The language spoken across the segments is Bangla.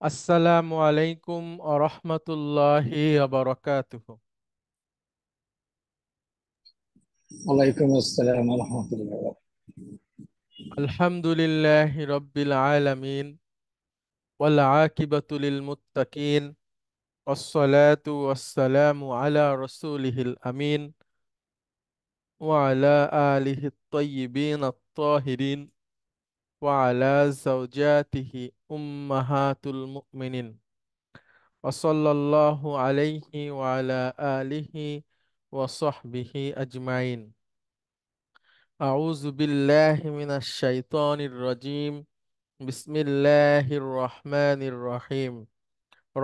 আসসালামু আলাইকুম আরহামতুল্লাহি বারাকাতুহু। ওয়ালাইকুম আসসালাম রহমতুল্লাহ। আলহামদুলিল্লাহি রাব্বিল আলামিন ওয়াল আকিবাতু লিল মুত্তাকিন ওয়াসসালাতু ওয়াসসালামু আলা রাসূলিহিল আমিন ওয়া আলা আলিহিত তাইয়্যিবিন আত-তাহিরিন ওয়া আলা যাওজাতিহি উম্মাহাতুল মুমিনিন ওয়া সাল্লাল্লাহু আলাইহি ওয়া আলা আলিহি ওয়া সাহবিহি আজমাইন। أعوذ بالله من الشيطان الرجيم. بسم الله الرحمن الرحيم.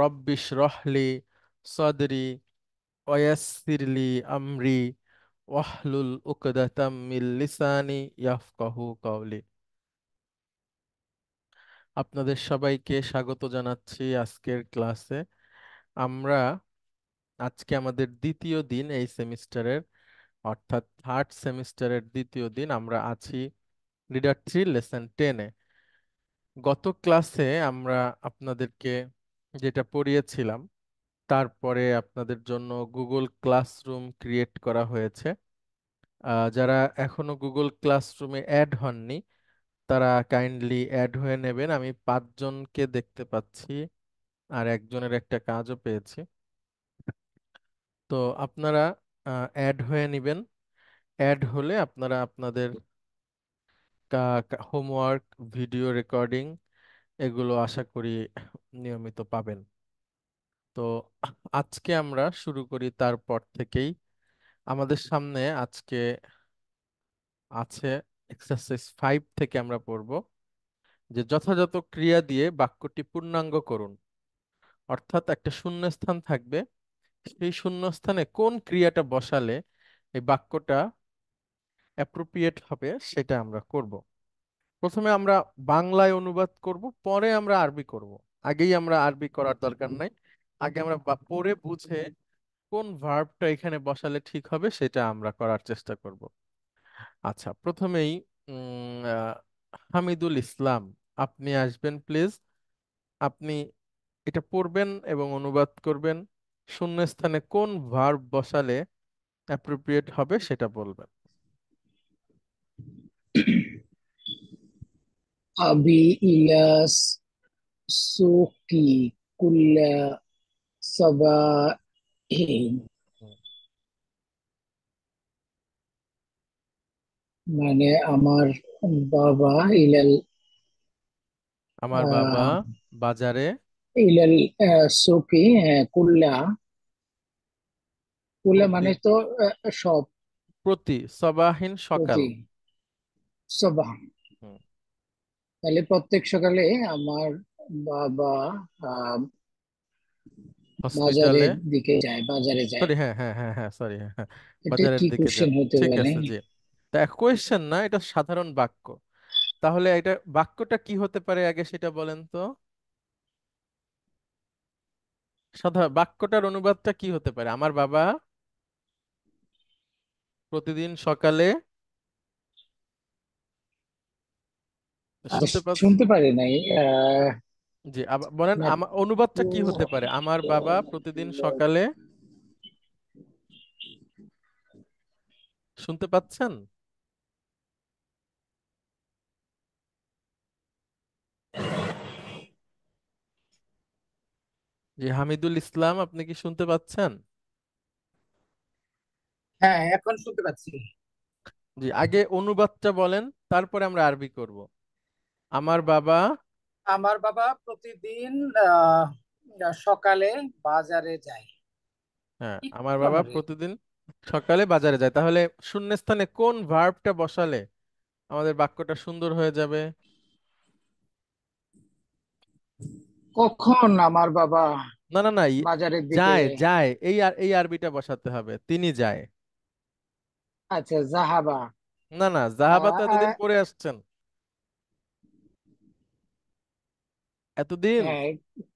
رب اشرح لي صدري ويسر لي أمري واحلل عقدة من لساني يفقه قولي. আপনাদের সবাইকে স্বাগত জানাচ্ছি আজকের ক্লাসে। আমরা আজকে আমাদের দ্বিতীয় দিন এই সেমিস্টারের, অর্থাৎ থার্ড সেমিস্টারের দ্বিতীয় দিন। আমরা আছি রিডার 3 লেসন 10-এ। গত ক্লাসে আমরা আপনাদেরকে যেটা পড়িয়েছিলাম, তারপরে আপনাদের জন্য গুগল ক্লাসরুম ক্রিয়েট করা হয়েছে। যারা এখনো গুগল ক্লাসরুমে অ্যাড হননি, তারা কাইন্ডলি অ্যাড হয়ে নেবেন। আমি 5 জনকে দেখতে পাচ্ছি, আর একজনের একটা কাজও পেয়েছি। তো আপনারা অ্যাড হয়ে নেবেন। অ্যাড হলে আপনারা আপনাদের হোমওয়ার্ক, ভিডিও রেকর্ডিং এগুলো আশা করি নিয়মিত পাবেন। তো আজকে আমরা শুরু করি তারপর থেকেই। আমাদের সামনে আজকে আছে এক্সারসাইজ 5 থেকে আমরা পড়ব যে যথাযথ ক্রিয়া দিয়ে বাক্যটি পূর্ণাঙ্গ করুন। অর্থাৎ একটা শূন্যস্থান থাকবে, সেই শূন্যস্থানে কোন ক্রিয়াটা বসালে এই বাক্যটা অ্যাপ্রোপ্রিয়েট হবে সেটা আমরা করব। প্রথমে আমরা বাংলায় অনুবাদ করব, পরে আমরা আরবি করব। আগেই আমরা আরবি করার দরকার নাই, আগে আমরা পড়ে বুঝে কোন ভার্বটা এখানে বসালে ঠিক হবে সেটা আমরা করার চেষ্টা করব। আচ্ছা, প্রথমেই হামিদুল ইসলাম, আপনি আসবেন প্লিজ। আপনি এটা পড়বেন এবং অনুবাদ করবেন। শূন্যস্থানে কোন ভার্ব বসালে অ্যাপ্রোপ্রিয়েট হবে সেটা বলবেন। আবি ইলাস সুকি কুল্লা সাবাহিন। হুম। মানে আমার বাবা ইলাল আমার বাবা আহ, বাজারে ইলাল সুকি কুল্লা। কুল্লা প্রতি মানে তো সব। প্রতি সবাহিন সকাল। প্রতি সবাহ। হুম। তাহলে প্রত্যেক সকালে আমার বাবা আহ, হসপিটালে, বাজারের দিকে যায়, বাজারে যায়। সরি, হ্যাঁ হ্যাঁ হ্যাঁ হ্যাঁ, সরি, হ্যাঁ হ্যাঁ, এটা বাজারের কি দিকে কোশ্চেন যান। হতে ঠিক পারে? আছে, জি। তা কোয়েশ্চেন না, এটা সাধারণ বাক্য। তাহলে এটা বাক্যটা কি হতে পারে আগে সেটা বলেন তো। সাধারণ বাক্যটার অনুবাদটা কি হতে পারে? আমার বাবা প্রতিদিন সকালে, আচ্ছা, শুনতে পাচ্ছ? শুনতে পারি নাই। জি, আবার বলেন, আমার অনুবাদটা কি হতে পারে? আমার বাবা প্রতিদিন সকালে, শুনতে পাচ্ছেন? জি, হামিদুল ইসলাম, আপনি কি শুনতে পাচ্ছেন? হ্যাঁ, এখন শুনতে পাচ্ছি। জি, আগে অনুবাদটা বলেন, তারপরে আমরা আরবি করব। আমার বাবা, আমার বাবা প্রতিদিন আহ, সকালে বাজারে যায়। হ্যাঁ, আমার একটু বাবা আবার প্রতিদিন সকালে বাজারে যায়। তাহলে শূন্যস্থানে কোন ভার্বটা বসালে আমাদের বাক্যটা সুন্দর হয়ে যাবে? কখন আমার বাবা না না না, বাজারের দিকে? যায় যায়, এই আরবিটা বসাতে হবে, তিনি যায়। আচ্ছা, জাহাবা। না না, জাহাবা আহ, তো এতদিন আহ, পরে আসছেন। এতদিন হ্যাঁ,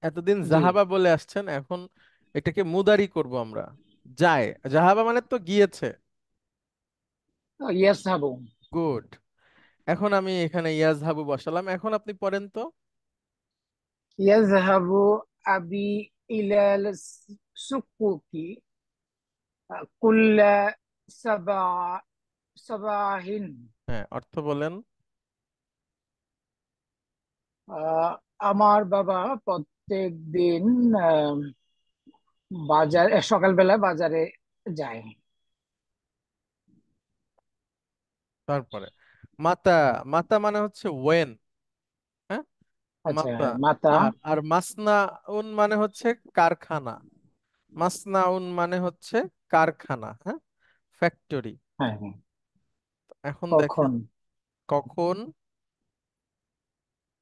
এতদিন জি। জাহাবা বলে আসছেন, এখন এটাকে মুদারি করব আমরা। যায়, জাহাবা মানে তো গিয়েছে। ইয়াস হাবু। গুড। এখন আমি এখানে ইয়াজহাবু বসালাম, এখন আপনি পড়েন তো। ইয়াযহাবু আবি ইলাল সুকুকি কুল্লা সাবা সাবাহিন। হ্যাঁ, অর্থ বলেন। আহ, আমার বাবা প্রত্যেক দিন সকালবেলা বাজারে যায়। তারপরে মাতা, মাতা মানে হচ্ছে ওয়েন। হ্যাঁ, আচ্ছা, মাতা। হ্যাঁ, মাতা। আর মাসনা উন মানে হচ্ছে কারখানা। মাসনা উন মানে হচ্ছে কারখানা, হ্যাঁ, ফ্যাক্টরি। হ্যাঁ, হ্যাঁ। এখন দেখেন কখন? কখন।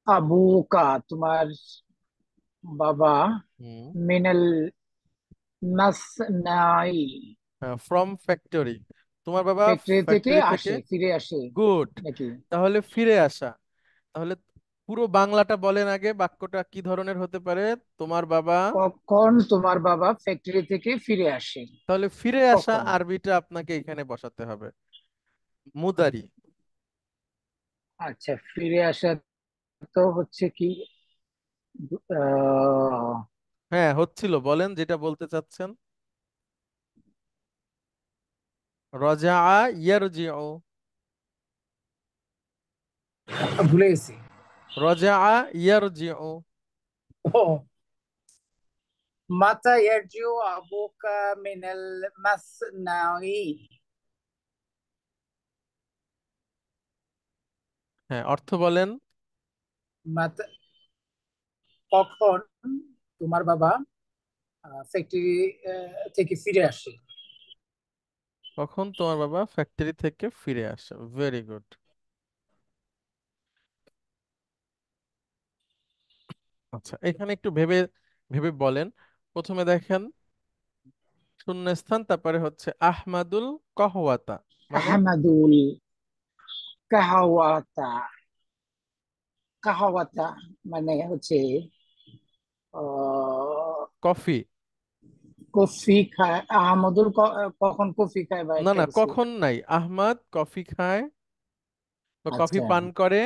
আবুকা তোমার বাবা হুম, মিনাল মাসনাই ফ্রম ফ্যাক্টরি। তোমার বাবা ফ্যাক্টরি থেকে ফ্যাক্টরি থেকে। আসে, ফিরে আসে গুড। নাকি? তাহলে ফিরে আসা। তাহলে পুরো বাংলাটা বলেন আগে, বাক্যটা কি ধরনের হতে পারে? তোমার বাবা। কখন তোমার বাবা ফ্যাক্টরি থেকে ফিরে আসে? তাহলে ফিরে আসা কখন? আরবিটা আপনাকে এখানে বসাতে হবে, মুদারি। আচ্ছা, ফিরে আসা তো হচ্ছে কি? আহ, হ্যাঁ, হচ্ছিল, বলেন যেটা বলতে চাচ্ছেন। রজা ইয়ারজিউ। ভুলে গেছি। রজা ইয়ারজিউ। ও, মাতা ইয়ারজিউ আবুকা মিনাল মাসনাই। হ্যাঁ, অর্থ বলেন। মাতা, কখন তোমার বাবা ফ্যাক্টরি থেকে ফিরে আসে? কখন তোমার বাবা ফ্যাক্টরি থেকে ফিরে আসে, ভেরি গুড। আচ্ছা, এখানে একটু ভেবে ভেবে বলেন। প্রথমে দেখেন শূন্যস্থান, তারপরে হচ্ছে আহমাদুল কহওয়াতা মানে আহমাদুল কাহাওয়াতা। কাহাওয়াতা মানে হচ্ছে আহ, কফি। কফি খায়। আহমদুল কখন কফি খায় বা না একটা না, কিছু? কখন নাই, আহমাদ কফি খায় বা কফি আচ্ছা, পান করে।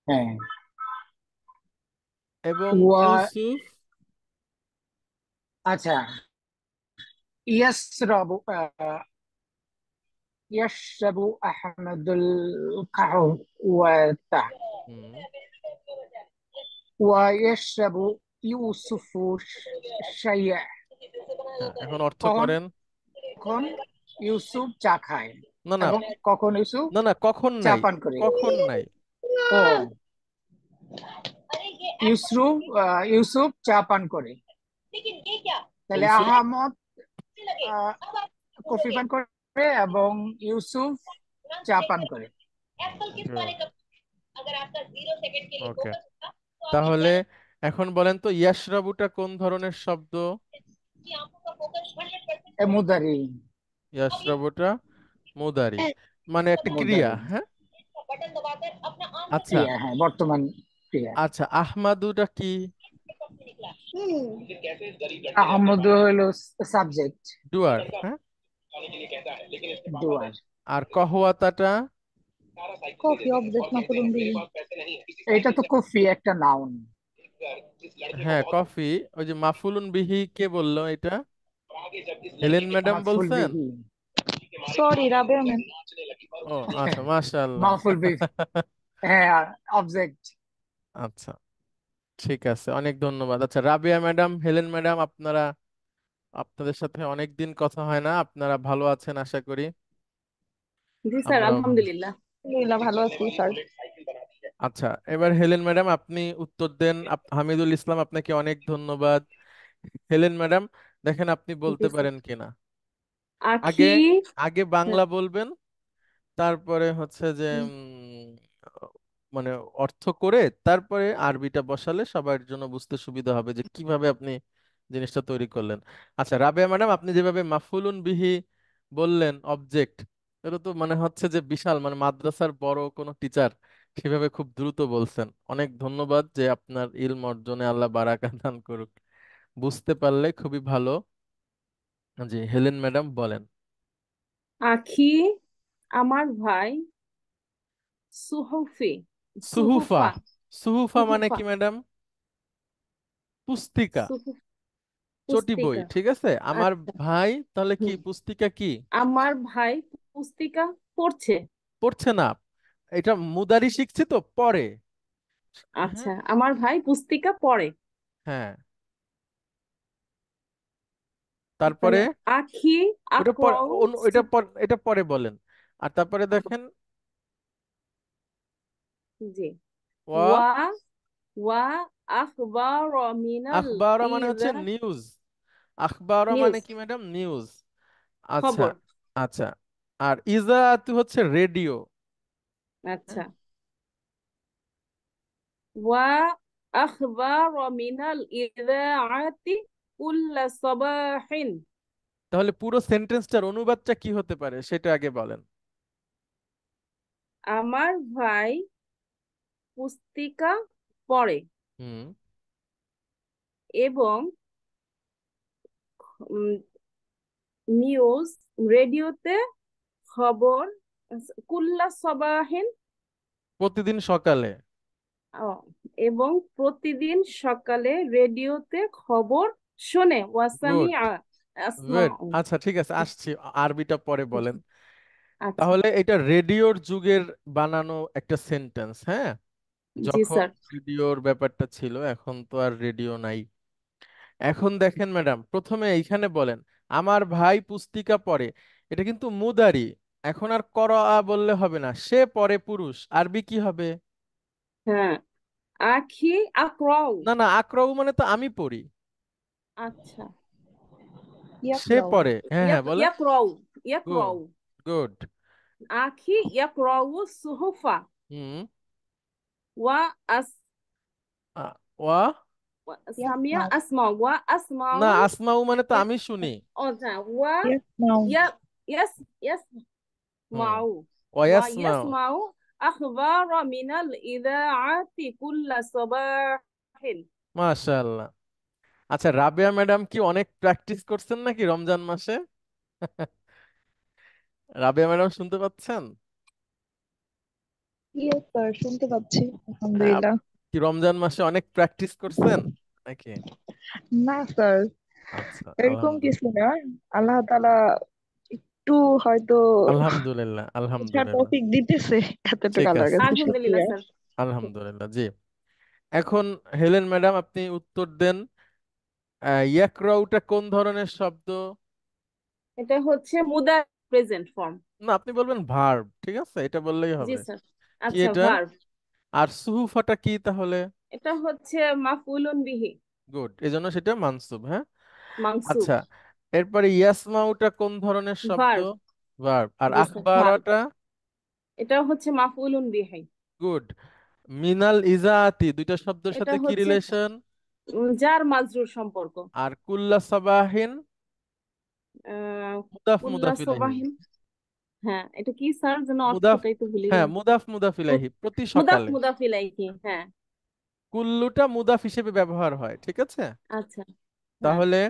হ্যাঁ। এবং ওয়া, ইউসুফ। আচ্ছা, ইয়াসরাবু ইয়াশরাবু আহমদুল কাহওয়াতা হুম, ওয়া ইয়াশরাবু ইউসুফু শাইয়া। হ্যাঁ, এখন অর্থ কখন? করেন। কখন ইউসুফ চা খায় না না, এবং কখন ইউসুফ না না, কখন চা নাই, পান করে? কখন নাই। ও, ইউসুফ ইউসুফ চা পান করে। তাহলে ইউসুফ। আহমদ আহ, কফি পান করে এবং ইউসুফ চা পান করে। ওকে, তাহলে এখন বলেন তো ইয়াশরাবুটা কোন ধরনের শব্দ? মুদারি। ইয়াশরাবুটা মুদারি, মানে একটা ক্রিয়া, মুদারি হ্যাঁ। আচ্ছা। ক্রিয়া, হ্যাঁ, বর্তমান ক্রিয়া। আচ্ছা, আহমাদুটা কি? আহমদ হলো সাবজেক্ট। ডুয়ার, হ্যাঁ। ডুয়ার। আর কহওয়াতাটা? কফি অবজেক্ট মাফুলুন বিহি। এটা তো কফি একটা নাউন। হ্যাঁ, কফি। ওই যে মাফুলুন বিহি কে বললো এটা? হেলেন ম্যাডাম মাফুল বলছেন? বিহি। Sorry Rabeya ma'am. ও আচ্ছা, মাশাআল্লাহ। মাফুল বিহি, হ্যাঁ, অবজেক্ট। আচ্ছা, ঠিক আছে, অনেক ধন্যবাদ। আচ্ছা, রাবিয়া ম্যাডাম, হেলেন ম্যাডাম, আপনাদের সাথে অনেক দিন কথা হয় না, আপনারা ভালো আছেন আশা করি। জি স্যার, আমরা আলহামদুলিল্লাহ। আলহামদুলিল্লাহ ভালো আছি স্যার। আচ্ছা, এবার হেলেন ম্যাডাম আপনি উত্তর দেন। হামিদুল ইসলাম, আপনাকে অনেক ধন্যবাদ। হেলেন ম্যাডাম, দেখেন আপনি জি বলতে স্যার। পারেন কিনা। আগে আখি। আগে হ্যাঁ, বাংলা বলবেন, তারপরে হচ্ছে যে মানে অর্থ করে তারপরে আরবিটা বসালে সবার জন্য বুঝতে সুবিধা হবে যে কিভাবে আপনি জিনিসটা তৈরি করলেন। আচ্ছা, রাবেয়া ম্যাডাম, আপনি যেভাবে মাফুলুন বিহি বললেন অবজেক্ট, এটা তো মানে হচ্ছে যে বিশাল, মানে মাদ্রাসার বড় কোনো টিচার সেভাবে খুব দ্রুত বলছেন। অনেক ধন্যবাদ, যে আপনার ইলম অর্জনে আল্লাহ বারাকা দান করুক। বুঝতে পারলে খুবই ভালো। জি, হেলেন ম্যাডাম বলেন। আখি আমার ভাই সুহফি। সুহুফা। সুহুফা। সুহুফা মানে সুহুফা কি ম্যাডাম? পুস্তিকা, সুহু চটি বই, পুস্তিকা। ঠিক আছে। আমার আচ্ছা। ভাই তাহলে কি হুম। পুস্তিকা কি আমার ভাই পুস্তিকা পড়ছে। পড়ছে না, এটা মুদারি শিখছি তো পরে। হ্যাঁ, আচ্ছা, আমার ভাই পুস্তিকা পড়ে। হ্যাঁ, তারপরে তাহলে আখি ওটা পরে, আকরাউ এটা পরে বলেন। আর তারপরে দেখেন জি ওয়া, ওয়া ওয়া আখবার মিনাল আখবারা মানে হচ্ছে ইজা নিউজ, আখবারা মানে নিউজ কি ম্যাডাম? নিউজ। আচ্ছা, খবর। আচ্ছা। আর ইজাআতু হচ্ছে রেডিও। হ্যাঁ, আচ্ছা, ওয়া আখবার মিনাল ইযাআতি কুল্লা সাবাহিন। তাহলে পুরো সেন্টেন্সটার অনুবাদটা কি হতে পারে সেটা আগে বলেন। আমার ভাই পুস্তিকা পড়ে হুম, এবং উম, নিউজ রেডিওতে খবর কুল্লা সবাহিন। প্রতিদিন সকালে। ও, এবং প্রতিদিন সকালে রেডিওতে খবর শোনে ওয়াসামি গুড, আসমা। গুড। আচ্ছা, ঠিক আছে, আসছি, আরবিটা পরে বলেন। আচ্ছা। তাহলে এটা রেডিওর যুগের বানানো একটা সেন্টেন্স, হ্যাঁ। জি যখন স্যার। রেডিওর ব্যাপারটা ছিল, এখন তো আর রেডিও নাই। এখন দেখেন ম্যাডাম, প্রথমে এইখানে বলেন আমার ভাই পুস্তিকা পড়ে, এটা কিন্তু মুদারি। এখন আর করা বললে হবে না, সে পড়ে পুরুষ, আরবি কি হবে? হ্যাঁ, আখি আকরাউ। না, না, আকরাউ মানে তো আমি পড়ি, আচ্ছা, সে ইয়াকরাও। পড়ে, হ্যাঁ, হ্যাঁ, বলেন। ইয়াকরাউ গুড, ইয়াকরাউ। গুড। আখি ইয়াকরাউ সুহুফা হুম। ওয়া আস ওয়া, সামিয়া ইয়াসমাউ। আসমা ওয়া না, আসমাউ। আসমাউ মানে তো আমি শুনি। ও যা ওয়া ইয়াসমাউ। ইয়া ইয়াস ইয়াস হুম, মাউ ওয়াসমাউ। ويسمع أخبار من الإذاعة كل صباح. মাশাআল্লাহ। আচ্ছা, রাবেয়া ম্যাডাম কি অনেক প্র্যাকটিস করছেন নাকি রমজান মাসে? রাবেয়া ম্যাডাম শুনতে পাচ্ছেন? ইয়েস স্যার, শুনতে পাচ্ছি হ্যাঁ, আলহামদুলিল্লাহ। কি রমজান মাসে অনেক প্র্যাকটিস করছেন নাকি? না স্যার, আচ্ছা, এরকম কিছু আলহামদুলিল্লাহ, না। আল্লাহ তাআলা একটু হয়তো আলহামদুলিল্লাহ, বোঝার আলহামদুলিল্লাহ। তৌফিক দিতেছে, এতটুকু ঠিক আল্লাহর আছে, কাছে আলহামদুলিল্লাহ শুকরিয়া। স্যার। আলহামদুলিল্লাহ, জি। এখন হেলেন ম্যাডাম আপনি উত্তর দেন, ইয়াকরাউটা কোন ধরনের শব্দ? এটা হচ্ছে মুদা প্রেজেন্ট ফর্ম। না, আপনি বলবেন ভার্ব, ঠিক আছে, এটা বললেই জি হবে। স্যার। কি আচ্ছা, এটা? ভার্ব। আর সুহুফাটা কি তাহলে? এটা হচ্ছে মাফউলুন বিহি, গুড, এজন্য সেটা মানসুব, হ্যাঁ। মানসুব। আচ্ছা, এরপরে ইয়াসমাউটা কোন ধরনের শব্দ? ভার্ব। ভার্ব। আর জি স্যার, ভার্ব। আখবারাটা? এটা হচ্ছে মাফউলুন বিহি। গুড। মিনাল ইজাআতি দুইটা শব্দের এটা সাথে কি হচ্ছে রিলেশন? জার মাজরুর সম্পর্ক। আর কুল্লা সাবাহিন? আহ মুদাফ কুল্লা মুদাফ ইলাইহি। সবাহিন। হ্যাঁ, এটা কি স্যার যেন মুদাফ, অর্থটাই তো ভুলে হ্যাঁ, গেলাম। মুদাফ মুদাফ ইলাইহি, প্রতি মুদাফ সকালে। মুদাফ ইলাইহি, হ্যাঁ। কুল্লুটা মুদাফ হিসেবে ব্যবহার হয়, ঠিক আছে। আচ্ছা। হ্যাঁ, তাহলে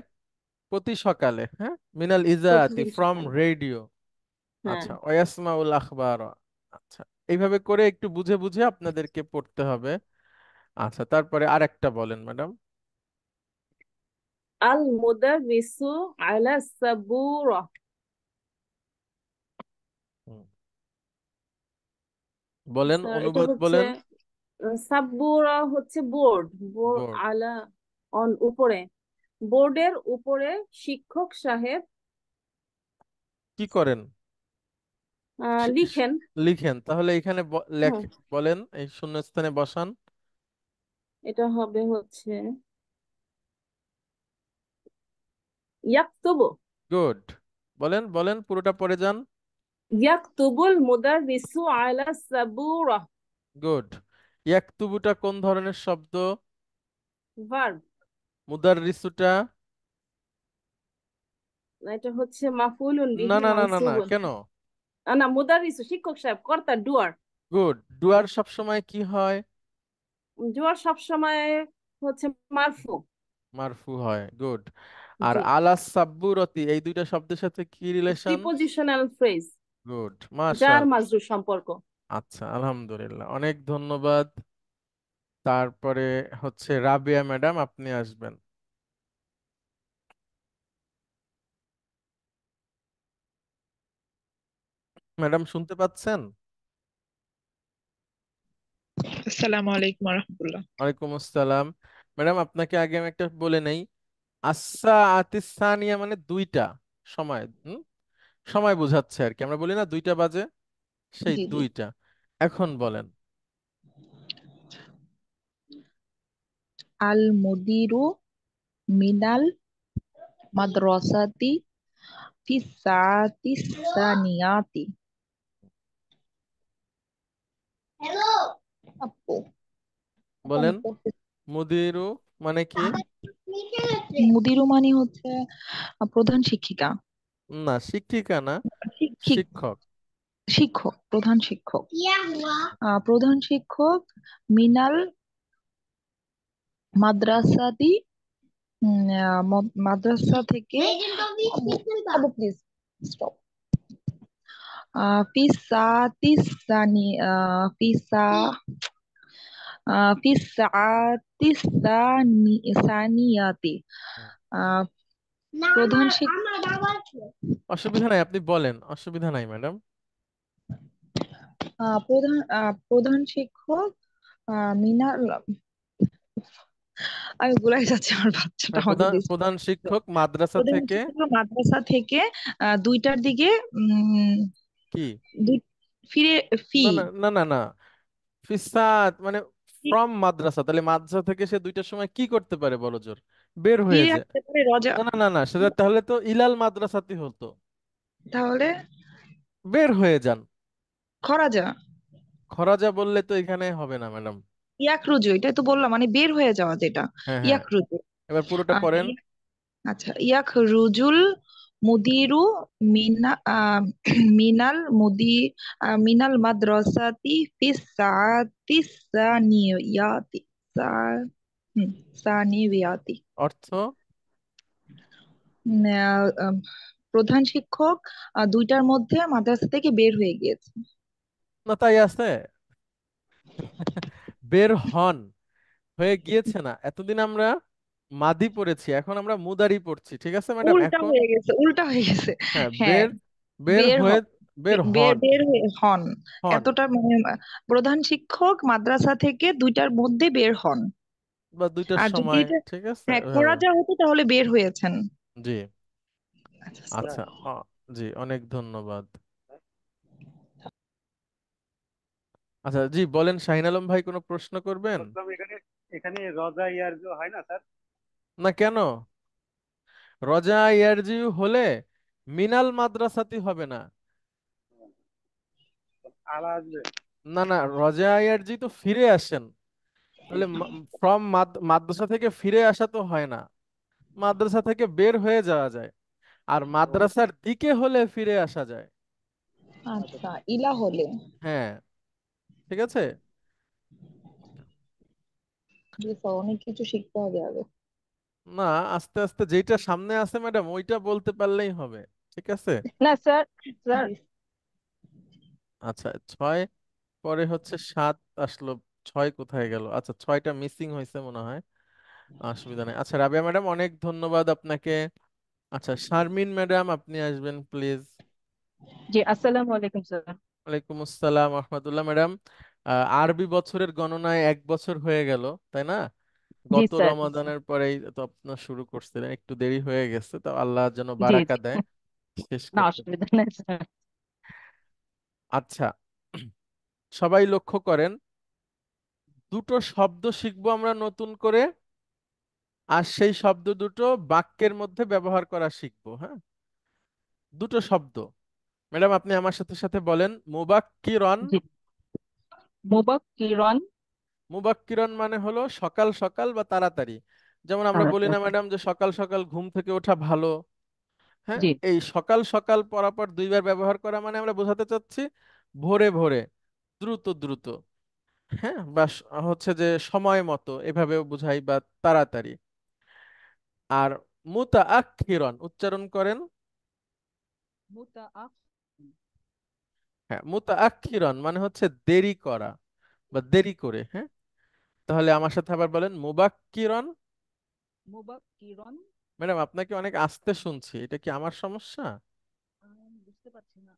প্রতি সকালে, হ্যাঁ, মিনাল ইজাআতি প্রতিদিন ফ্রম সকালে। রেডিও। হ্যাঁ। আচ্ছা, ওয়াসমাউল আখবার। আচ্ছা, এইভাবে করে একটু বুঝে বুঝে আপনাদেরকে পড়তে হবে। আচ্ছা, তারপরে আরেকটা বলেন ম্যাডাম। আল মুদাররিসু আলা সাবুরা। বলেন, স্যার, এটা অনুবাদ হচ্ছে বলেন। সাবুরা হচ্ছে বোর্ড। Board board. আলা অন উপরে, বোর্ডের উপরে শিক্ষক সাহেব কি করেন? শি- শি- লিখেন। লিখেন, তাহলে এখানে হুম, বলেন, এই শূন্যস্থানে বসান। এটা হবে হচ্ছে ইয়াকতুবু। গুড, বলেন বলেন, পুরোটা পড়ে যান। ইয়াকতুবুল মুদাররিসু আলা সাবুরা। গুড। ইয়াকতুবুটা কোন ধরনের শব্দ? ভার্ব। মুদাররিসুটা? এটা হচ্ছে মাফউলুন না, বিহি না, না, না, না, মানসুবুন। কেন? না, মুদাররিসু শিক্ষক সাহেব, কর্তা, ডুয়ার। গুড। ডুয়ার সব সময় কি হয়? ডুয়ার সব সময় হচ্ছে মারফু। মারফু হয়, গুড। আর জি, আলা সাব্বুরতি এই দুইটা শব্দের সাথে কি রিলেশন? প্রিপজিশনাল ফ্রেজ, গুড, যার মাশাআল্লাহ। মাজরুর সম্পর্ক। আচ্ছা, আলহামদুলিল্লাহ, অনেক ধন্যবাদ। তারপরে হচ্ছে রাবিয়া ম্যাডাম, আপনি আসবেন। ম্যাডাম শুনতে পাচ্ছেন? আসসালামু আলাইকুম রহমতুল্লাহ। ওয়ালাইকুম আসসালাম। ম্যাডাম আপনাকে আগে আমি একটা বলে নেই, আসা আতিসানিয়া মানে দুইটা সময়, সময় বোঝাচ্ছে আর কি, আমরা বলি না 2টা বাজে, সেই জি জি। 2টা। এখন বলেন। আল মুদিরু মিনাল মাদ্রাসাতি ফিস সাআতি সানিয়াতি। আপু, আপু আমি বলেন। পড়তেছি। মুদিরু মানে কি? মুদিরু মানে হচ্ছে প্রধান শিক্ষিকা। না, শিক্ষিকা না, শিক্ষিক, শিক্ষক। শিক্ষক, প্রধান শিক্ষক। প্রধান শিক্ষক মিনাল মাদ্রাসাতি, মাদ্রাসা থেকে। আপু প্লিজ স্টপ। ফিস সানি ফিসা সানিয়াতি। হুম। আহ, প্রধান অসুবিধা নাই, আপনি বলেন, অসুবিধা নাই ম্যাডাম। প্রধান শিক্ষক মিনাল, আমি ভুলাই যাচ্ছি, আমার বাচ্চাটা হ্যাঁ, আমাকে প্রধান দিচ্ছে। প্রধান শিক্ষক মাদ্রাসা প্রধান থেকে। শিক্ষক মাদ্রাসা থেকে 2টার দিকে কি? দুই ফিরে ফি না না না না না, ফিসাদ মানে ফ্রম মাদ্রাসা, তাহলে মাদ্রাসা থেকে সে 2টার সময় কি করতে পারে বলো জোর? বের হয়ে ফিরে যায়। আসতে পারে রজা। না না না না, সেটা তাহলে তো ইলাল মাদ্রাসাতি হতো। তাহলে বের হয়ে যান। খরাজা, খরাজা বললে তো এখানে হবে না ম্যাডাম। ইয়াকরুজু, এটা তো বললাম মানে বের হয়ে যাওয়া যেটা। হ্যাঁ হ্যাঁ, ইয়াকরুজু। এবার পুরোটা পড়েন। আচ্ছা, ইয়াখরুজুল মুদিরু মিনা মিনাল মিনাল মাদ্রাসাতি ফিস সাআতি সানিয়াতি। সা হুম, সানিয়াতি। অর্থ? উম, আহ, আম, প্রধান শিক্ষক 2টার মধ্যে মাদ্রাসা থেকে বের হয়ে গিয়েছে। না, তাই আছে। বের হন, হয়ে গিয়েছে না। এতদিন আমরা মাদি পড়েছি, এখন আমরা মুদারি পড়ছি, ঠিক আছে ম্যাডাম? উল্টা এখন হয়ে গেছে, উল্টা হয়ে গেছে। হ্যাঁ, হ্যাঁ, বের বের বের হয়ে, হন, বের হন। বের হয়ে হন। হন এতটা মানে প্রধান শিক্ষক মাদ্রাসা থেকে 2টার মধ্যে বের হন। বা 2টার আর যদি সময়, এটা ঠিক আছে হ্যাঁ এভাবে। খরাজা হতো তাহলে বের হয়েছেন। জি। আচ্ছা স্যার। আচ্ছা, জি অনেক ধন্যবাদ। আচ্ছা জি, বলেন শাহিন আলম ভাই, কোনো প্রশ্ন করবেন? বললাম এখানে এখানে রজা ইয়ারজু হয় না স্যার? না কেন? রজা ইয়ারজিউ হলে মিনাল মাদ্রাসাতি হবে না। আলা আসবে। না না, রজা ইয়ারজি তো ফিরে আসেন, তাহলে ফ্রম মাদ্রাসা থেকে ফিরে আসা তো হয় না, মাদ্রাসা থেকে বের হয়ে যাওয়া যায়। আর মাদ্রাসার দিকে হলে ফিরে আসা যায়। আচ্ছা, ইলা হলে। হ্যাঁ, ঠিক আছে। জি স্যার, অনেক কিছু শিখতে হবে আগে। না, আস্তে আস্তে যেটা সামনে আছে ম্যাডাম ওইটা বলতে পারলেই হবে, ঠিক আছে। না স্যার, স্যার জি। আচ্ছা, 6 পরে হচ্ছে 7 আসলো, 6 কোথায় গেল? আচ্ছা, 6টা মিসিং হয়েছে মনে হয়। অসুবিধা নেই। আচ্ছা রাবিয়া ম্যাডাম, অনেক ধন্যবাদ আপনাকে। আচ্ছা শারমিন ম্যাডাম, আপনি আসবেন প্লিজ। জি, আসসালামু আলাইকুম স্যার। ওয়ালাইকুম আসসালাম রহমতুল্লাহ। ম্যাডাম, আরবি বছরের গণনায় 1 বছর হয়ে গেল, তাই না? জি গত স্যার, জি স্যার। রমাদানের পরেই তো আপনার শুরু করছিলেন, একটু দেরি হয়ে গেছে, তো আল্লাহ যেন জি বারাকা জি, দেয় শেষ না করতে। অসুবিধা নেই স্যার। আচ্ছা, সবাই লক্ষ্য করেন, দুটো শব্দ শিখবো আমরা নতুন করে, আর সেই শব্দ দুটো বাক্যের মধ্যে ব্যবহার করা শিখবো। হ্যাঁ, দুটো শব্দ। ম্যাডাম আপনি আমার সাথে সাথে বলেন, মুবাক্কিরন। জি, মুবাক্কিরন। মুবাক্কিরন মানে হলো সকাল সকাল বা তাড়াতাড়ি। যেমন আমরা বলি না তাড়াতাড়ি। ম্যাডাম যে সকাল সকাল ঘুম থেকে ওঠা ভালো। হ্যাঁ, জি। এই সকাল সকাল পরাপর 2বার ব্যবহার করা মানে আমরা বোঝাতে চাচ্ছি ভোরে ভোরে, দ্রুত দ্রুত। হ্যাঁ, বা হচ্ছে যে সময় মতো এভাবেও বুঝাই, বা তাড়াতাড়ি। আর মুতাআখিরন উচ্চারণ করেন। মুতাআ হ্যাঁ, মুতাআখিরন মানে হচ্ছে দেরি করা বা দেরি করে। হ্যাঁ, তাহলে আমার সাথে আবার বলেন, মুবাক্কিরন। মুবাক্কিরন। ম্যাডাম আপনাকে অনেক আস্তে শুনছি, এটা কি আমার সমস্যা? বুঝতে পারছি না।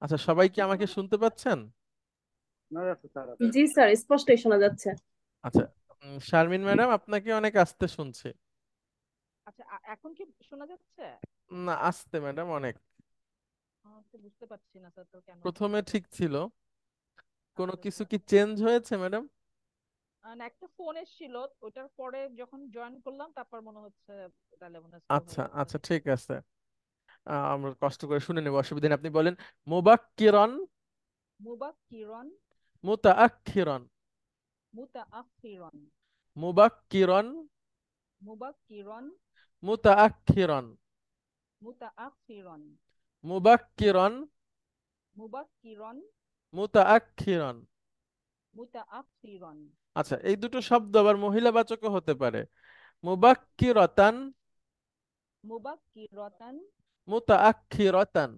আচ্ছা, সবাই কি এখন আমাকে শোনা শুনতে যাচ্ছে? পাচ্ছেন? শোনা যাচ্ছে স্যার। জি স্যার, স্পষ্টই শোনা যাচ্ছে। আচ্ছা, শারমিন ম্যাডাম আপনাকে অনেক আস্তে শুনছি। আচ্ছা, এখন কি শোনা যাচ্ছে? না, আস্তে ম্যাডাম অনেক। তো বুঝতে পারছি না স্যার, তো কেন প্রথমে হচ্ছে? ঠিক ছিল, কোনো আচ্ছা কিছু স্যার। কি চেঞ্জ হয়েছে ম্যাডাম? না, একটা ফোন এসেছিল, ওটার পরে যখন জয়েন করলাম তারপর মনে হচ্ছে তাহলে মনে স্লো আচ্ছা হয়ে যাচ্ছে। আচ্ছা, ঠিক আছে। আমরা কষ্ট করে শুনে নেব, অসুবিধা নেই। আপনি বলেন, মুবাক্কিরন, মুবাক্কিরন। মুতাআখিরন। মুতাআখিরন। মুবাক্কিরন, মুবাক্কিরন। মুতাআখিরন। মুতাআখিরন। মুবাক্কিরন, মুবাক্কিরন। মুতাআখিরন। মুতাআখিরন। আচ্ছা, এই দুটো শব্দ আবার মহিলাবাচকও হতে পারে। মুবাক্কিরাতান, মুবাক্কিরাতান। মুতাআখিরাতান।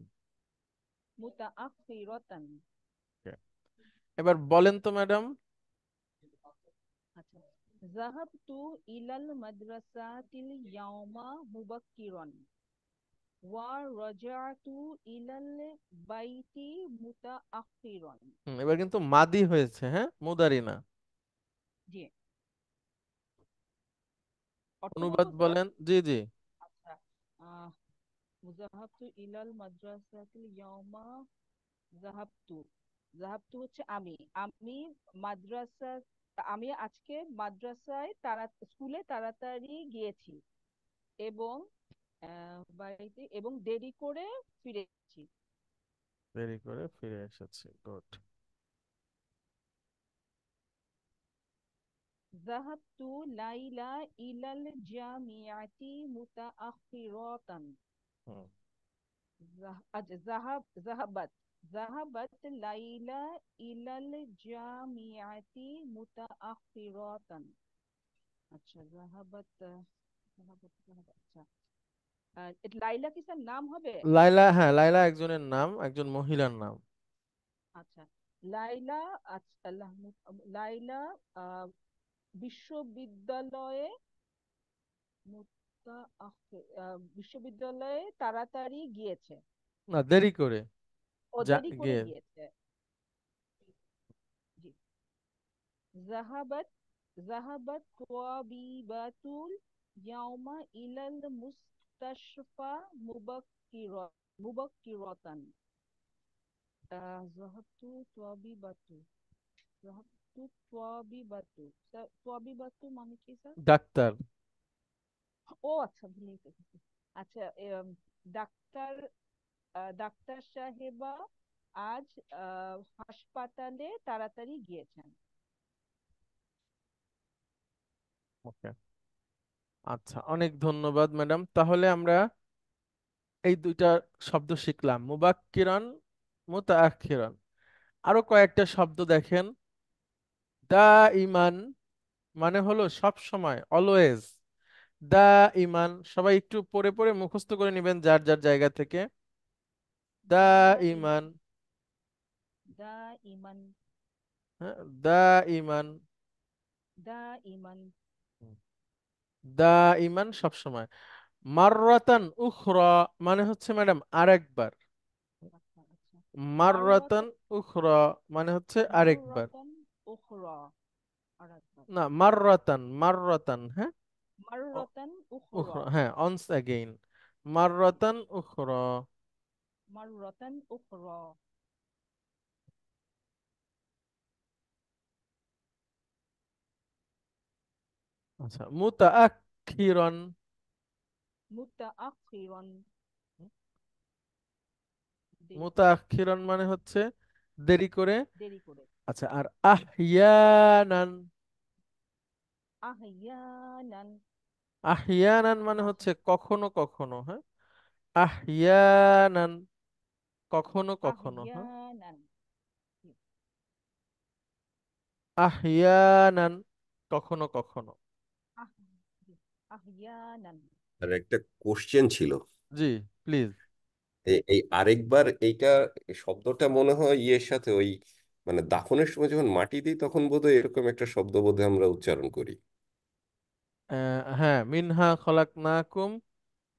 মুতাআখিরাতান। এবার বলেন তো ম্যাডাম। আচ্ছা। যাহাবতু ইলাল মাদ্রাসাতিল ইয়াওমা মুবাক্কিরান ওয়া রাজাতু ইলাল বাইতি মুতাআখিরান। এবার কিন্তু মাদি হয়েছে, হ্যাঁ, মুদারি না। জি। অর্থ অনুবাদ বলবো স্যার? বলেন। জি জি। আচ্ছা। আহ যাহাবতু ইলাল মাদ্রাসাতিল ইয়াওমা। জাহাবতু। জাহাবতু হচ্ছে আমি। আমি মাদ্রাসা। আমি আজকে মাদ্রাসায় স্কুলে তাড়াতাড়ি গিয়েছি এবং বাড়িতে এবং দেরি করে ফিরেছি। দেরি করে ফিরে এসেছি, গুড। জাহাবতু লাইলা ইলাল জামিয়াতি মুতাআখিরাতান। আচ্ছা, জাহাবাত। জাহাবাত লাইলা ইলাল জামিয়াতি মুতাআখিরাতান। আচ্ছা, আচ্ছা। লাইলা কি স্যার নাম হবে? লাইলা, হ্যাঁ, লাইলা একজনের নাম, একজন মহিলার নাম। আচ্ছা। লাইলা। আচ্ছা, লাইলা আহ, বিশ্ববিদ্যালয়ে বিশ্ববিদ্যালয়ে তাড়াতাড়ি গিয়েছে। না, দেরি করে। ও যা দেরি করে গিয়ে। গিয়েছে। জি। জাহাবাত। জাহাবাত তাবিবাতুল ইয়াউমা ইলাল মুস্তাশফা মুবাক্কিরাতান। জাহাবতু তাবিবাতু। জাহাবতু তাবিবাতু। তাবিবাতু মানে কি স্যার? ডাক্তার। ও আচ্ছা, ভুলে গেছি। আচ্ছা, ডাক্তার। ডাক্তার সাহেবা আজ হাসপাতালে তাড়াতাড়ি গিয়েছেন। ওকে। আচ্ছা, অনেক ধন্যবাদ ম্যাডাম। তাহলে আমরা এই দুইটা শব্দ শিখলাম, মুবাক্কিরান, মুতাআখিরান। আরো কয়েকটা শব্দ দেখেন। দা ইমান মানে হলো সব সময়, অলওয়েজ। দা ইমান, সবাই একটু পড়ে পড়ে মুখস্থ করে নেবেন যার যার জায়গা থেকে। দা দা ইমান। ইমান। দা ইমান। হ্যাঁ, দা ইমান। দা ইমান। দা ইমান সব সময়। মাররাতান উখরা মানে হচ্ছে ম্যাডাম আরেকবার। আচ্ছা আচ্ছা। মাররাতান মাররাতান। উখরা মানে হচ্ছে আরেকবার। মাররাতান উখরা। আর একবার। না, মাররাতান, মাররাতান, হ্যাঁ। মাররাতান উখরা। উখরা, হ্যাঁ, অনস অ্যাগেইন। মাররাতান উখরা। মাররাতান উখরা। আচ্ছা, মুতাআখিরান। মুতাআখিরান। দেরি করে। মুতাআখিরান মানে হচ্ছে দেরি করে। দেরি করে। আচ্ছা, আর আহইয়ানান। আহইয়ানান। আহইয়ানান মানে আহ হচ্ছে কখনো কখনো, হ্যাঁ। আহইয়ানান, কখনো কখনো, হ্যাঁ। আহইয়ানান। আহইয়ানান, কখনো কখনো। আহ আহইয়ানান। আর একটা কোশ্চেন ছিল। জি, প্লিজ। এই আরেকবার এইটা, এই শব্দটা মনে হয় ইয়ের সাথে ওই মানে দাফনের সময় যখন মাটি দিই তখন বোধহয় এরকম একটা শব্দ বোধহয় আমরা উচ্চারণ করি। হ্যাঁ, মিনহা খলাকনাকুম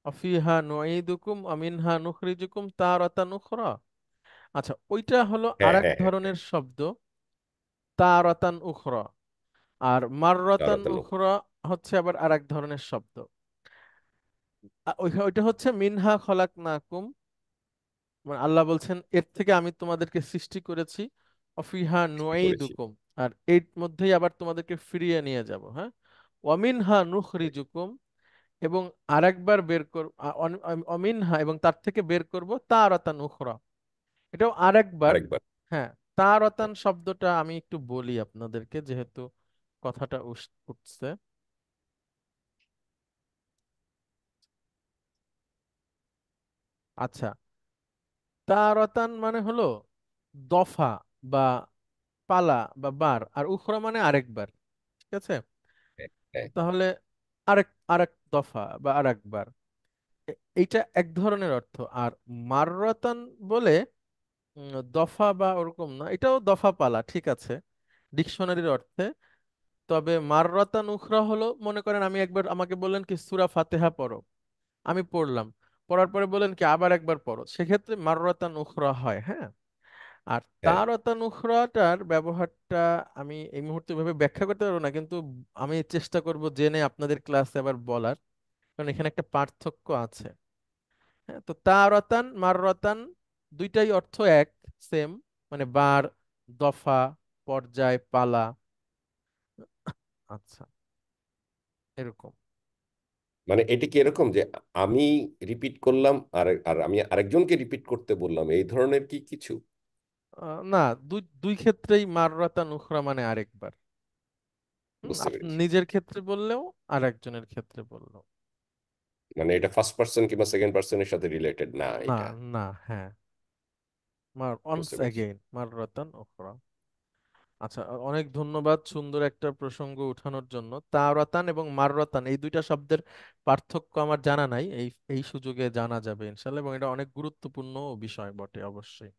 অফিহা নুঈদুকুম অমিনহা নুখরিজুকুম তারাতান উখরা। আচ্ছা, ওইটা হলো হ্যাঁ, আরেক হ্যাঁ, হ্যাঁ। ধরনের শব্দ, তারাতান উখরা। আর মাররাতান তারাতান উখরা হচ্ছে আবার আরেক ধরনের শব্দ। ওইটা হচ্ছে মিনহা খলাকনাকুম, মানে আল্লাহ বলছেন এর থেকে আমি তোমাদেরকে সৃষ্টি করেছি, অফিহা করেছি। নুঈদুকুম, আর এর মধ্যেই আবার তোমাদেরকে ফিরিয়ে নিয়ে যাব। হ্যাঁ, ওয়ামিনহা নুখরিজুকুম, এবং আরেকবার বের করব, অমিনহা, এবং তার থেকে বের করব তারাতান উখরা, এটাও আরেকবার। আরেকবার। হ্যাঁ, তারাতান শব্দটা আমি একটু বলি আপনাদেরকে, যেহেতু কথাটা উঠছে। আচ্ছা, তারাতান মানে হলো দফা বা পালা বা বার, আর উখরা মানে আরেকবার। ঠিক আছে, হ্যাঁ, হ্যাঁ। তাহলে আরেক আরেক দফা বা আরেকবার, এইটা এক ধরনের অর্থ। আর মাররাতান বলে দফা বা ওরকম না, এটাও দফা পালা, ঠিক আছে, ডিকশনারির অর্থে। তবে মাররাতান উখরা হলো, মনে করেন আমি একবার, আমাকে বললেন কি সূরা ফাতিহা পড়ো, আমি পড়লাম, পড়ার পরে বললেন কি আবার একবার পড়ো, সেক্ষেত্রে মাররাতান উখরা হয়। হ্যাঁ, আর হ্যাঁ, তারাতান উখরাটার ব্যবহারটা আমি এই মুহূর্তে ভাবে ব্যাখ্যা করতে পারবো না, কিন্তু আমি চেষ্টা করব জেনে আপনাদের ক্লাসে আবার বলার, কারণ এখানে একটা পার্থক্য আছে। হ্যাঁ, তো তারাতান মাররাতান দুইটাই অর্থ এক, সেম, মানে বার, দফা, পর্যায়, পালা। আচ্ছা, এরকম। মানে এটা কি এরকম যে আমি রিপিট করলাম আর আর আমি আরেকজনকে রিপিট করতে বললাম, এই ধরনের কি কিছু? না, দুই দুই ক্ষেত্রেই মাররাতান উখরা মানে আরেকবার। বুঝতে আপনি পেরেছি। নিজের ক্ষেত্রে বললেও আর একজনের ক্ষেত্রে বললেও। মানে এটা ফার্স্ট পার্সন কিংবা সেকেন্ড পার্সনের সাথে রিলেটেড না না, এটা। না, হ্যাঁ, অনস বুঝতে পেরেছি। এগেইন মাররাতান উখরা। আচ্ছা, অনেক ধন্যবাদ সুন্দর একটা প্রসঙ্গ উঠানোর জন্য। তাওরাতান এবং মাররাতান এই দুইটা শব্দের পার্থক্য আমার জানা নাই, এই এই সুযোগে জানা যাবে ইনশাল্লাহ, এবং এটা অনেক গুরুত্বপূর্ণ বিষয় বটে অবশ্যই।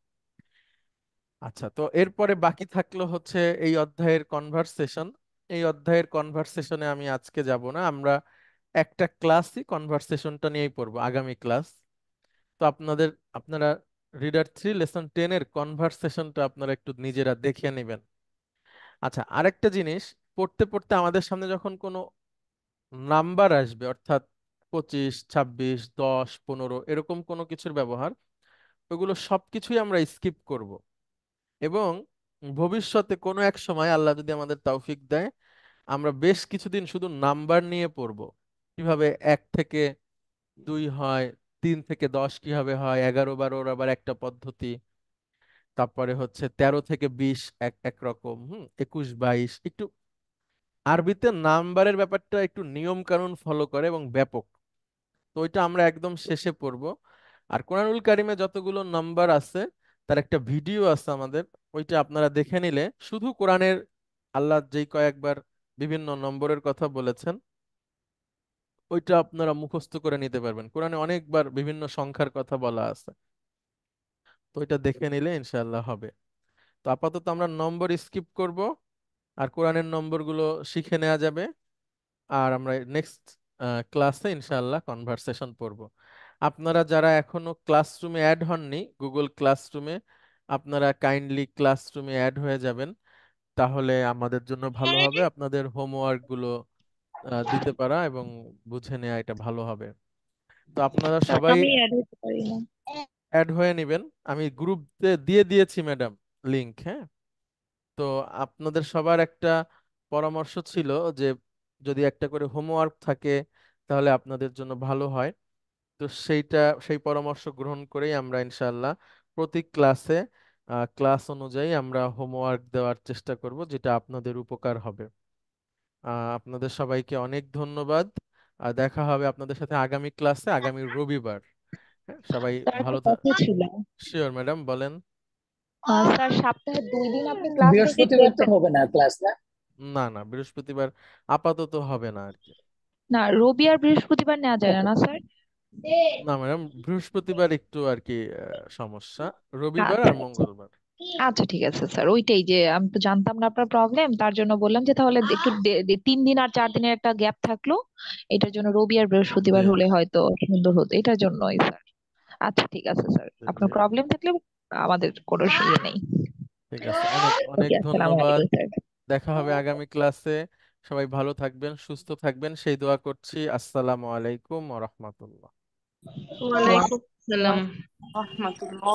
আচ্ছা, তো এরপরে বাকি থাকলো হচ্ছে এই অধ্যায়ের কনভারসেশন। এই অধ্যায়ের কনভারসেশনে আমি আজকে যাব না, আমরা একটা ক্লাসই কনভারসেশনটা নিয়েই পড়বো, আগামী ক্লাস। তো আপনারা রিডার 3 লেসন 10 এর কনভারসেশনটা আপনারা একটু নিজেরা দেখিয়ে নেবেন। আচ্ছা, আরেকটা জিনিস, পড়তে পড়তে আমাদের সামনে যখন কোনো নাম্বার আসবে, অর্থাৎ 25, 26, 10, 15 এরকম কোনো কিছুর ব্যবহার, ওগুলো সবকিছুই আমরা স্কিপ করব। এবং ভবিষ্যতে কোনো এক সময় আল্লাহ যদি আমাদের তৌফিক দেয়, আমরা বেশ কিছুদিন শুধু নাম্বার নিয়ে পড়ব, কিভাবে 1 থেকে 2 হয়, 3 থেকে 10 কিভাবে হয়, 11, 12 আবার একটা পদ্ধতি, তারপরে হচ্ছে 13 থেকে 20 এক একরকম, 21, 22 একটু আরবিতে নাম্বারের ব্যাপারটা একটু নিয়ম কানুন ফলো করে এবং ব্যাপক। তো ওইটা আমরা একদম শেষে পড়ব। আর কোরআনুল কারিমে যতগুলো নাম্বার আছে তার একটা ভিডিও আছে আমাদের, ওইটা আপনারা দেখে নিলে শুধু কোরআনের আল্লাহ যেই কয়েকবার বিভিন্ন নম্বরের কথা বলেছেন ওইটা আপনারা মুখস্থ করে নিতে পারবেন। কোরআনে অনেকবার বিভিন্ন সংখ্যার কথা বলা আছে, তো ওইটা দেখে নিলে ইনশাআল্লাহ হবে। তো আপাতত আমরা নম্বর স্কিপ করব, আর কোরআনের নম্বরগুলো শিখে নেওয়া যাবে। আর আমরা নেক্সট ক্লাসে ইনশাআল্লাহ কনভারসেশন পড়ব। আপনারা যারা এখনো ক্লাসরুমে অ্যাড হননি, গুগল ক্লাসরুমে, আপনারা কাইন্ডলি ক্লাসরুমে অ্যাড হয়ে যাবেন, তাহলে আমাদের জন্য ভালো হবে। আপনাদের হোমওয়ার্ক গুলো দিতে পারা এবং বুঝে নেওয়া এটা ভালো হবে। তো আপনারা সবাই আমি অ্যাড হতে পারি না। অ্যাড হয়ে নেবেন, আমি গ্রুপে দিয়ে দিয়েছি ম্যাডাম লিংক। হ্যাঁ, তো আপনাদের সবার একটা পরামর্শ ছিল যে যদি একটা করে হোমওয়ার্ক থাকে তাহলে আপনাদের জন্য ভালো হয়। তো সেই পরামর্শ গ্রহণ করেই আমরা ইনশাআল্লাহ প্রতি ক্লাসে ক্লাস অনুযায়ী আমরা হোমওয়ার্ক দেওয়ার চেষ্টা করব, যেটা আপনাদের উপকার হবে। আপনাদের সবাইকে অনেক ধন্যবাদ, আর দেখা হবে আপনাদের সাথে আগামী ক্লাসে, আগামী রবিবার। হ্যাঁ, সবাই তার একটা ভালো কথা ছিল, শিওর ম্যাডাম, বলেন। স্যার সপ্তাহে 2 দিন আপনি ক্লাস থেকে বৃহস্পতিবার তো নেবেন? হবে না ক্লাস, না? না, না, বৃহস্পতিবার আপাতত হবে না আর কি। না, রবি আর বৃহস্পতিবার নেওয়া যায় না, ওকে। না স্যার? না ম্যাডাম, বৃহস্পতিবার একটু আর কি সমস্যা, রবিবার আচ্ছা আর আচ্ছা। মঙ্গলবার। আচ্ছা ঠিক আছে স্যার, ওইটাই যে আমি তো জানতাম না আপনার প্রবলেম, তার জন্য বললাম যে তাহলে একটু 3 দিন আর 4 দিনের একটা গ্যাপ থাকলো, এটার জন্য রবি আর জি বৃহস্পতিবার হলে হয়তো সুন্দর হতো, এটার জন্যই স্যার। আচ্ছা ঠিক আছে স্যার, জি আপনার জি, প্রবলেম থাকলে আমাদের কোনো সুবিধা নেই। ঠিক আছে, অনেক অনেক ওকে, আসসালামু ধন্যবাদ। আলাইকুম স্যার। দেখা হবে আগামী ক্লাসে। সবাই ভালো থাকবেন, সুস্থ থাকবেন, সেই দোয়া করছি। আসসালামু আলাইকুম ওয়া রাহমাতুল্লাহ। ওয়ালাইকুম আসসালাম রহমতুল্লাহ।